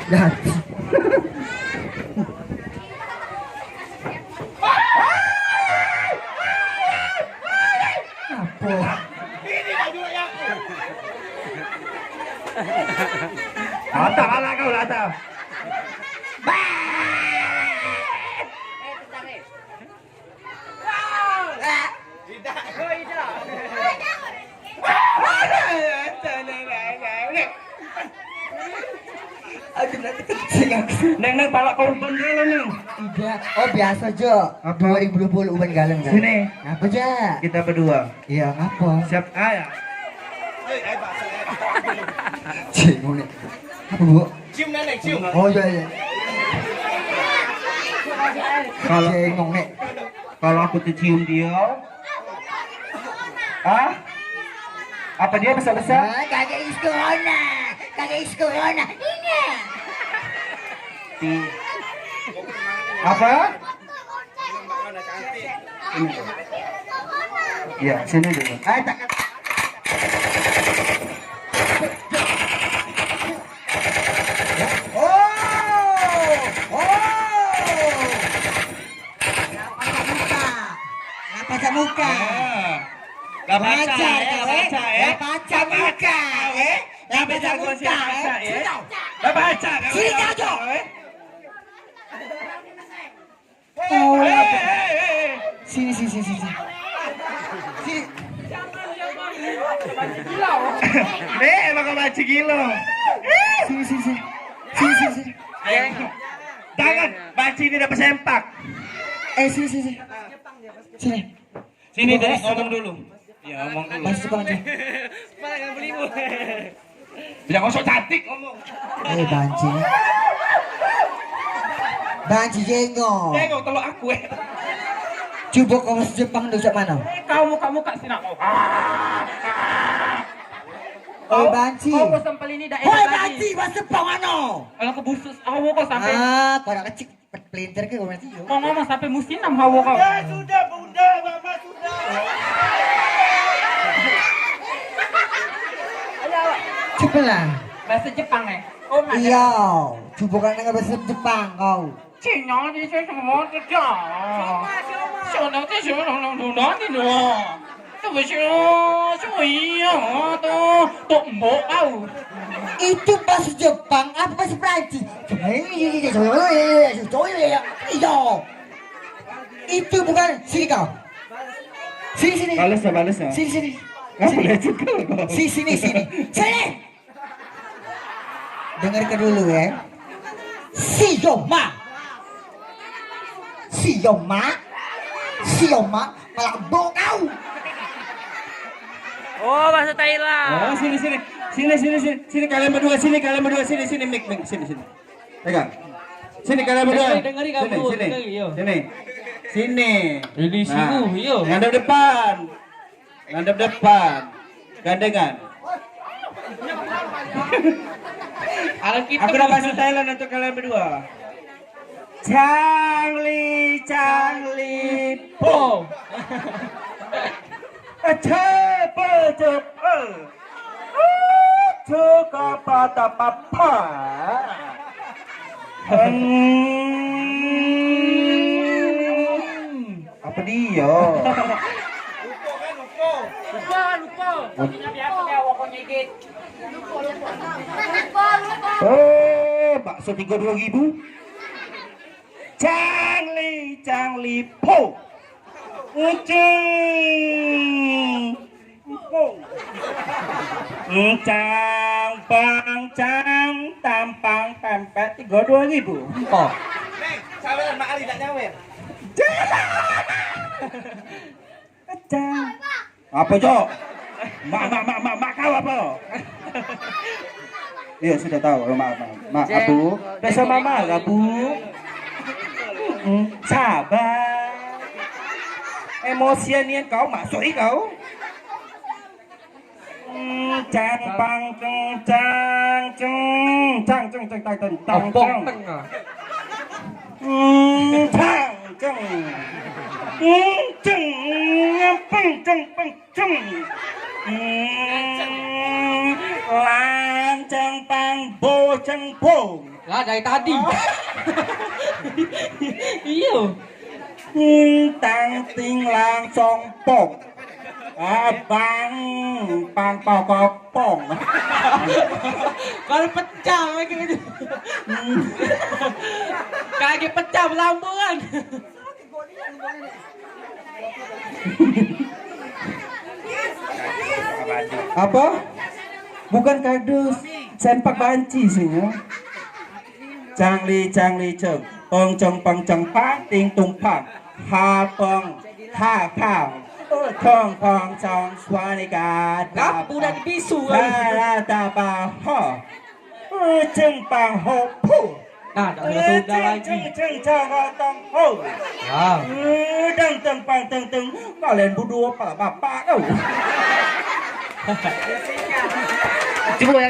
Ganti. Apa? Lata ala kau lata. Aduh nanti kencing aku. Neng palak korban dulu neng. Tidak. Oh biasa Jo. 2020 uban galeng kan. Sini. Apa Ja? Kita berdua. Iya apa? Siap ayah. Cium nih. Apa Bu? Cium nenek, cium. Oh iya iya. Kalau Cengong nih. kalau aku cium dia, ah? Apa dia besar-besar? Kagak is corona. Kagak is corona. Ini. Apa? Iya, sini dulu. Tak. Baca muka. Gak baca, Baca, gak baca, baca muka, Gak baca, gue sih baca, Gak baca, Sini kau Jo. Sini. Sini. Emang gak baca gila. Sini. Jangan, baca ini dapat sempak. Sini. Sini. Sini deh, ngomong dulu. Ya, ngomong dulu. Bahasa Jepang aja. Malah nggak belimu. Jangan ngosok cantik ngomong. Banci. Banci jenggo. Tengok telur aku Coba kau bahasa Jepang dulu mana? Kau muka sini aku. Banci. Oh, bosan paling ini dah Hoi enak Banci, lagi. bahasa Jepang mana? Kalau ke busus, hawa kau sampai. Kau nak kecil pelintir ke kau nanti? Kau ngomong sampai musim hawa kau. Sudah, bunda, mama sudah. Coba lah. Bahasa Jepang Oh, mana? Iya. Coba kan dengan bahasa Jepang kau. Cina di sini semua tidak. Siapa nanti siapa nanti dong. Tapi siapa iya tuh mbok kau. Itu bahasa Jepang apa bahasa Prancis? Iya. Itu bukan sini kau. Sini. Balas ya. Sini. Nggak boleh juga. Sini. Sini. Dengarkan dulu ya. Sioma malah kau. Oh, bahasa Thailand. Oh, sini kalian berdua sini mik sini. Pegang. Sini kalian berdua. Dengeri kamu, dengeri, yo. Sini. Ini sungguh, yo. Ngadep depan. Gandengan. Aku udah bahasa Thailand untuk kalian berdua. Changli po. Cepet. Cuka pada papa. Apa dia? Lupa. Ini biasa dia wakon nyigit. Bakso 32.000. Changli po. Cang tampang pempek 32.000. Oh. Neng, sabaran Mak Ali tak nyawer. Apa Jok? Mak kau apa? Iya sudah tahu, mak Abu. Biasa mama Abu. Sabar. Emosianian kau masuk kau. Cang pang cang cang pang bo cang pong. Lah dari tadi. Iya. Tang ting lang song pong. Bang pang pong. Kalau pecah kayak gitu. Kayak pecah belambangan. Apa? Bukan kardus, sempak banci sih ya. Chang li cheng, pang cheng pang ting tung pang, ha pang, ha pang, thong pang chong swanika. Ngap udah dibisu. La ta ba ho, cheng pang ho pu. Nah, sudah lagi. Cheng chong tong ho. Ya. Teng pang teng, kalian berdua pak bapak kau. Coba